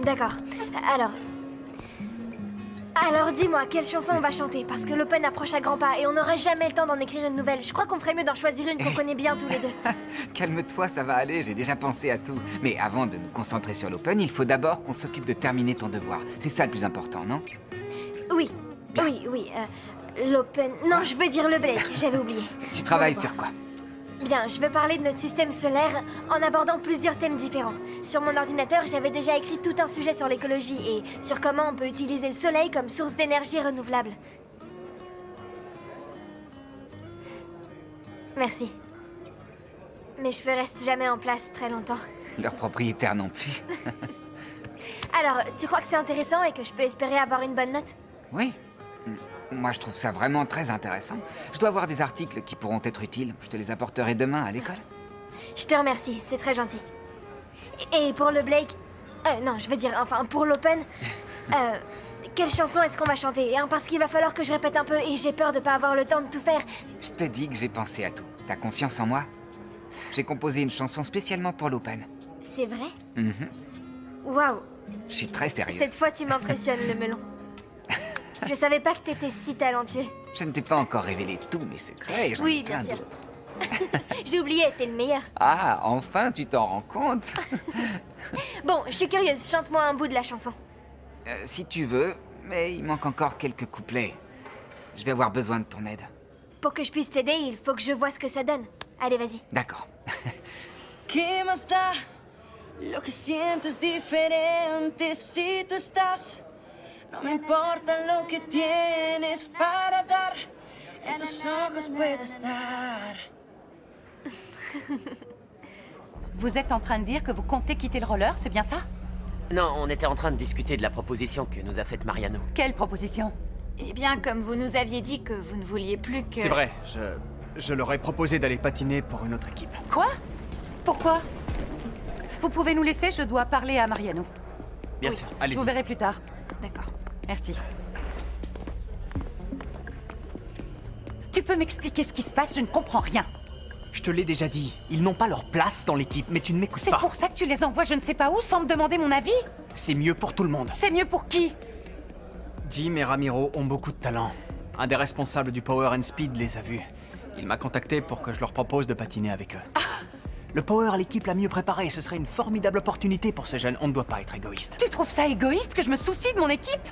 D'accord. Alors... Alors dis-moi, quelle chanson on va chanter? Parce que l'Open approche à grands pas et on n'aurait jamais le temps d'en écrire une nouvelle. Je crois qu'on ferait mieux d'en choisir une qu'on connaît bien tous les deux. Calme-toi, ça va aller, j'ai déjà pensé à tout. Mais avant de nous concentrer sur l'Open, il faut d'abord qu'on s'occupe de terminer ton devoir. C'est ça le plus important, non? Oui, oui. L'Open... Non, je veux dire le Blake, j'avais oublié. Tu travailles Bon, sur quoi? Bien, je veux parler de notre système solaire en abordant plusieurs thèmes différents. Sur mon ordinateur, j'avais déjà écrit tout un sujet sur l'écologie et sur comment on peut utiliser le soleil comme source d'énergie renouvelable. Merci. Mes cheveux restent jamais en place très longtemps. Leur propriétaire non plus. Alors, tu crois que c'est intéressant et que je peux espérer avoir une bonne note? Oui. Moi, je trouve ça vraiment très intéressant. Je dois avoir des articles qui pourront être utiles. Je te les apporterai demain à l'école. Je te remercie, c'est très gentil. Et pour le Blake... non, je veux dire, enfin, pour l'Open... quelle chanson est-ce qu'on va chanter, hein? Parce qu'il va falloir que je répète un peu et j'ai peur de pas avoir le temps de tout faire. Je te dis que j'ai pensé à tout. T'as confiance en moi? J'ai composé une chanson spécialement pour l'Open. C'est vrai? Mhm. Waouh, Je suis très sérieux. cette fois tu m'impressionnes, le melon. Je savais pas que t'étais si talentueux. Je ne t'ai pas encore révélé tous mes secrets. J'en ai Oui, plein bien sûr. d'autres. J'ai oublié, t'es le meilleur. Ah, enfin, tu t'en rends compte? Bon, je suis curieuse, chante-moi un bout de la chanson. Si tu veux, mais il manque encore quelques couplets. Je vais avoir besoin de ton aide. Pour que je puisse t'aider, il faut que je vois ce que ça donne. Allez, vas-y. D'accord. ¿Qué más da? Lo que siento es diferente si tú estás. No me importa lo que tienes para dar. En tus ojos puedo estar. Vous êtes en train de dire que vous comptez quitter le roller, c'est bien ça? Non, on était en train de discuter de la proposition que nous a faite Mariano. Quelle proposition? Eh bien, comme vous nous aviez dit que vous ne vouliez plus que... C'est vrai, je leur ai proposé d'aller patiner pour une autre équipe. Quoi? Pourquoi? Vous pouvez nous laisser, je dois parler à Mariano. Bien sûr. Je Allez-y. vous verrai plus tard. D'accord. Merci. Tu peux m'expliquer ce qui se passe? Je ne comprends rien. Je te l'ai déjà dit, ils n'ont pas leur place dans l'équipe, mais tu ne m'écoutes C'est pas. pour ça que tu les envoies je ne sais pas où sans me demander mon avis? C'est mieux pour tout le monde. C'est mieux pour qui? Jim et Ramiro ont beaucoup de talent. Un des responsables du Power and Speed les a vus. Il m'a contacté pour que je leur propose de patiner avec eux. Le Power à l'équipe l'a mieux préparé, ce serait une formidable opportunité pour ces jeunes. On ne doit pas être égoïste. Tu trouves ça égoïste que je me soucie de mon équipe?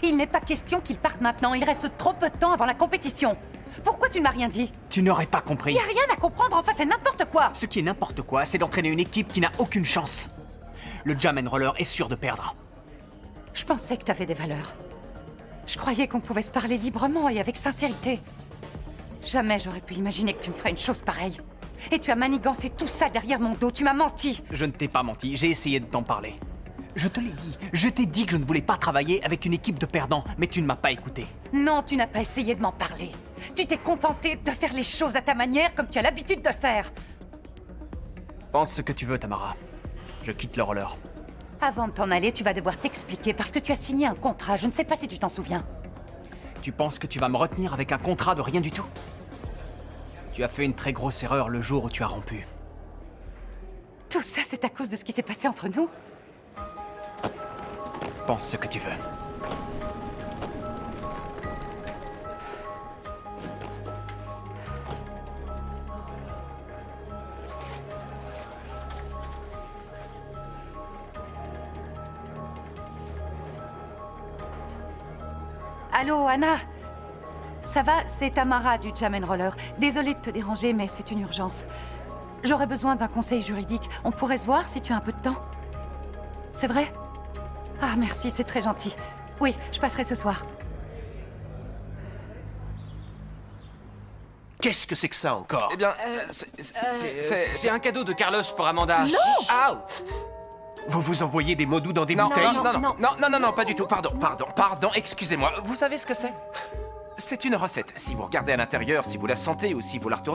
Il n'est pas question qu'ils partent maintenant, il reste trop peu de temps avant la compétition. Pourquoi tu ne m'as rien dit? Tu n'aurais pas compris. Y a rien à comprendre, enfin c'est n'importe quoi. Ce qui est n'importe quoi, c'est d'entraîner une équipe qui n'a aucune chance. Le Jam and Roller est sûr de perdre. Je pensais que t'avais des valeurs. Je croyais qu'on pouvait se parler librement et avec sincérité. Jamais j'aurais pu imaginer que tu me ferais une chose pareille. Et tu as manigancé tout ça derrière mon dos, tu m'as menti. Je ne t'ai pas menti, j'ai essayé de t'en parler. Je te l'ai dit, je t'ai dit que je ne voulais pas travailler avec une équipe de perdants, mais tu ne m'as pas écouté. Non, tu n'as pas essayé de m'en parler. Tu t'es contenté de faire les choses à ta manière comme tu as l'habitude de faire. Pense ce que tu veux, Tamara. Je quitte le roller. Avant de t'en aller, tu vas devoir t'expliquer parce que tu as signé un contrat, je ne sais pas si tu t'en souviens. Tu penses que tu vas me retenir avec un contrat de rien du tout? Tu as fait une très grosse erreur le jour où tu as rompu. Tout ça, c'est à cause de ce qui s'est passé entre nous? Pense ce que tu veux. Allô, Anna? Ça va? C'est Tamara du Jam and Roller. Désolée de te déranger, mais c'est une urgence. J'aurais besoin d'un conseil juridique. On pourrait se voir si tu as un peu de temps? C'est vrai? Ah, merci, c'est très gentil. Oui, je passerai ce soir. Qu'est-ce que c'est que ça encore? Eh bien, c'est un cadeau de Carlos pour Amanda. Non! Ah! Vous vous envoyez des mots doux dans des Non, bouteilles? non, pas du tout. Pardon, excusez-moi. Vous savez ce que c'est? C'est une recette. Si vous regardez à l'intérieur, si vous la sentez ou si vous la retournez,